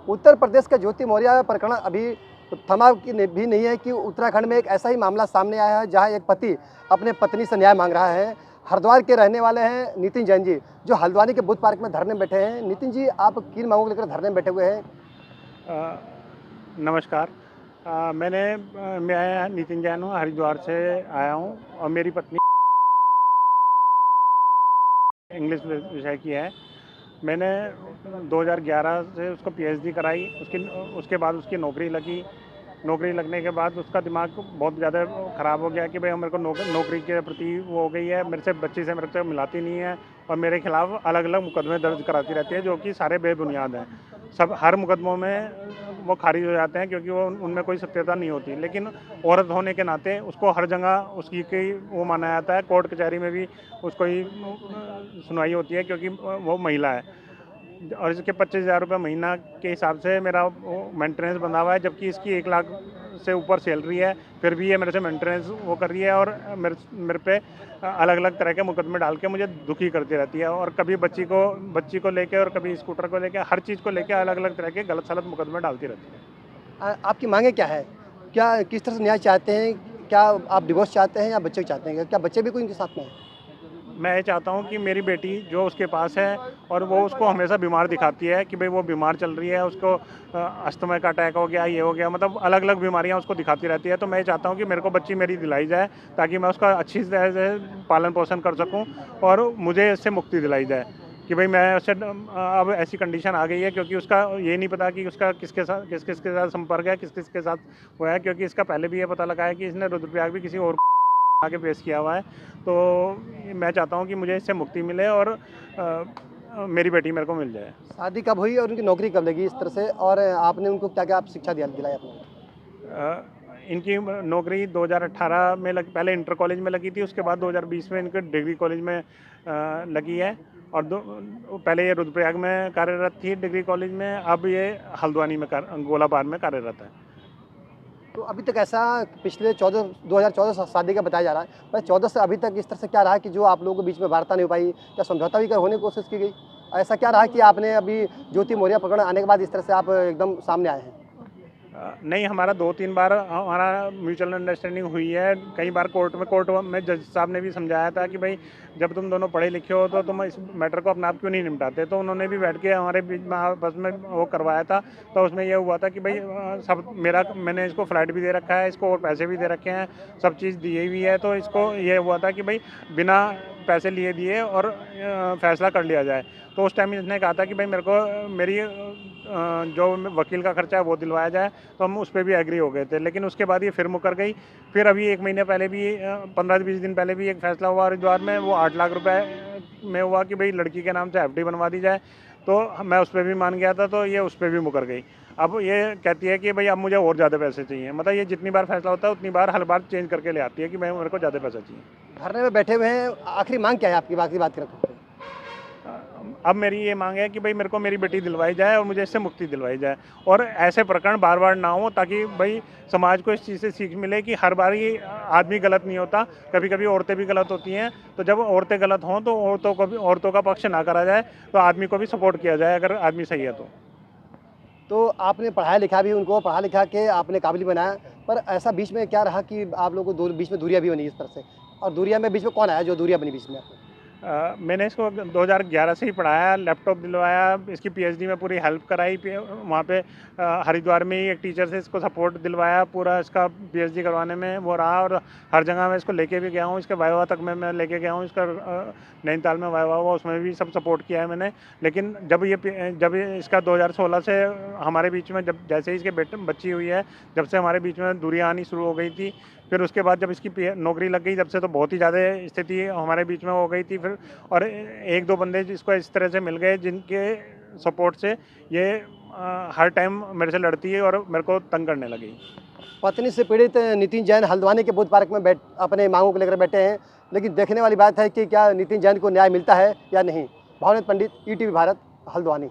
उत्तर प्रदेश का ज्योति मौर्य प्रकरण अभी थमा भी नहीं है कि उत्तराखंड में एक ऐसा ही मामला सामने आया है जहां एक पति अपने पत्नी से न्याय मांग रहा है। हरिद्वार के रहने वाले हैं नितिन जैन जी, जो हल्द्वानी के बुद्ध पार्क में धरने में बैठे हैं। नितिन जी, आप किन मांगों को लेकर धरने में बैठे हुए हैं? नमस्कार। मैं नितिन जैन हूँ, हरिद्वार से आया हूँ और मेरी पत्नी इंग्लिश विषय की है। मैंने 2011 से उसको पीएचडी कराई। उसके बाद उसकी नौकरी लगी। नौकरी लगने के बाद उसका दिमाग बहुत ज़्यादा ख़राब हो गया कि भाई मेरे को नौकरी के प्रति वो हो गई है, मेरे से बच्ची से मेरे से मिलाती नहीं है और मेरे खिलाफ अलग अलग मुकदमे दर्ज कराती रहती है, जो कि सारे बेबुनियाद हैं। हर मुकदमों में वो खारिज हो जाते हैं क्योंकि वो उनमें कोई सत्यता नहीं होती। लेकिन औरत होने के नाते उसको हर जगह उसकी वो माना जाता है। कोर्ट कचहरी में भी उसको ही सुनवाई होती है क्योंकि वो महिला है। और इसके 25,000 रुपये महीना के हिसाब से मेरा मेंटेनेंस बंधा हुआ है, जबकि इसकी 1 लाख से ऊपर सैलरी है। फिर भी ये मेरे से मेंटेनेंस वो कर रही है और मेरे पे अलग अलग तरह के मुकदमे डाल के मुझे दुखी करती रहती है। और कभी बच्ची को लेके और कभी स्कूटर को लेके, हर चीज़ को लेके अलग अलग तरह के गलत सलत मुकदमे डालती रहती है। आपकी मांगे क्या है? क्या किस तरह से न्याय चाहते हैं? क्या आप डिवोर्स चाहते हैं या बच्चे चाहते हैं? क्या बच्चे भी कोई इनके साथ में हैं? मैं ये चाहता हूँ कि मेरी बेटी जो उसके पास है और वो उसको हमेशा बीमार दिखाती है कि भाई वो बीमार चल रही है, उसको अस्थमा का अटैक हो गया, ये हो गया, मतलब अलग अलग बीमारियाँ उसको दिखाती रहती है। तो मैं ये चाहता हूँ कि मेरे को बच्ची मेरी दिलाई जाए ताकि मैं उसका अच्छी तरह से पालन पोषण कर सकूँ और मुझे इससे मुक्ति दिलाई जाए कि भाई मैं उससे अब ऐसी कंडीशन आ गई है क्योंकि उसका ये नहीं पता कि उसका किस किसके साथ संपर्क है, किस किसके साथ वो है, क्योंकि इसका पहले भी ये पता लगा है कि इसने रुद्रप्रयाग भी किसी और आगे पेश किया हुआ है। तो मैं चाहता हूँ कि मुझे इससे मुक्ति मिले और मेरी बेटी मेरे को मिल जाए। शादी कब हुई और उनकी नौकरी कब लगी इस तरह से, और आपने उनको क्या क्या आप शिक्षा दिलाई आपने? इनकी नौकरी 2018 में पहले इंटर कॉलेज में लगी थी, उसके बाद 2020 में इनके डिग्री कॉलेज में लगी है। और पहले ये रुद्रप्रयाग में कार्यरत थी डिग्री कॉलेज में, अब ये हल्द्वानी में गोलाबार में कार्यरत है। तो अभी तक ऐसा पिछले 2014 से शादी का बताया जा रहा है, पर 14 से अभी तक इस तरह से क्या रहा कि जो आप लोगों के बीच में वार्ता नहीं हो पाई या समझौता भी होने की कोशिश की गई? ऐसा क्या रहा कि आपने अभी ज्योति मौर्य प्रकरण आने के बाद इस तरह से आप एकदम सामने आए हैं? नहीं, हमारा 2-3 बार हमारा म्यूचुअल अंडरस्टैंडिंग हुई है। कई बार कोर्ट में जज साहब ने भी समझाया था कि भाई जब तुम दोनों पढ़े लिखे हो तो तुम इस मैटर को अपने आप क्यों नहीं निपटाते। तो उन्होंने भी बैठ के हमारे बीच में आपस में वो करवाया था। तो उसमें यह हुआ था कि भाई मैंने इसको फ्लैट भी दे रखा है, इसको और पैसे भी दे रखे हैं, सब चीज़ दी हुई है। तो इसको ये हुआ था कि भाई बिना पैसे लिए दिए और फैसला कर लिया जाए। तो उस टाइम इसने कहा था कि भाई मेरे को मेरी जो वकील का खर्चा है वो दिलवाया जाए। तो हम उस पर भी एग्री हो गए थे। लेकिन उसके बाद ये फिर मुकर गई। फिर अभी 1 महीने पहले भी 15-20 दिन पहले भी एक फैसला हुआ हरिद्वार में, वो 8 लाख रुपए में हुआ कि भाई लड़की के नाम से एफडी बनवा दी जाए। तो मैं उस पर भी मान गया था, तो ये उस पर भी मुकर गई। अब ये कहती है कि भाई अब मुझे और ज़्यादा पैसे चाहिए। मतलब ये जितनी बार फैसला होता है उतनी बार हर बार चेंज करके ले आती है कि मेरे को ज़्यादा पैसा चाहिए। धरने में बैठे हुए हैं, आखिरी मांग क्या है आपकी? बाकी बात करें तो अब मेरी ये मांग है कि भाई मेरे को मेरी बेटी दिलवाई जाए और मुझे इससे मुक्ति दिलवाई जाए और ऐसे प्रकरण बार बार ना हो, ताकि भाई समाज को इस चीज़ से सीख मिले कि हर बार ही आदमी गलत नहीं होता, कभी कभी औरतें भी गलत होती हैं। तो जब औरतें गलत हों तो औरतों का पक्ष ना करा जाए, तो आदमी को भी सपोर्ट किया जाए अगर आदमी सही है तो आपने पढ़ाया लिखा भी, उनको पढ़ा लिखा के आपने काबिल बनाया, पर ऐसा बीच में क्या रहा कि आप लोगों को बीच में दूरियां भी बनी इस तरह से? और दूरियां में बीच में कौन आया जो दूरियां बनी बीच में? मैंने इसको 2011 से ही पढ़ाया, लैपटॉप दिलवाया, इसकी पीएचडी में पूरी हेल्प कराई। वहाँ पे हरिद्वार में ही एक टीचर से इसको सपोर्ट दिलवाया, पूरा इसका पीएचडी करवाने में वो रहा। और हर जगह मैं इसको लेके भी गया हूँ, इसके वाइवा तक मैं लेके गया हूँ। इसका नैनीताल में वाइवा हुआ, उसमें भी सब सपोर्ट किया है मैंने। लेकिन जब इसका 2016 से हमारे बीच में, जब जैसे ही इसके बच्ची हुई है, जब से हमारे बीच में दूरियाँ आनी शुरू हो गई थी। फिर उसके बाद जब इसकी नौकरी लग गई, जब से तो बहुत ही ज़्यादा स्थिति हमारे बीच में हो गई थी। फिर और 1-2 बंदे जिसको इस तरह से मिल गए जिनके सपोर्ट से ये हर टाइम मेरे से लड़ती है और मेरे को तंग करने लगी। पत्नी से पीड़ित नितिन जैन हल्द्वानी के बुद्ध पार्क में अपने मांगों को लेकर बैठे हैं, लेकिन देखने वाली बात है कि क्या नितिन जैन को न्याय मिलता है या नहीं। भावनाथ पंडित, ईटीवी भारत, हल्द्वानी।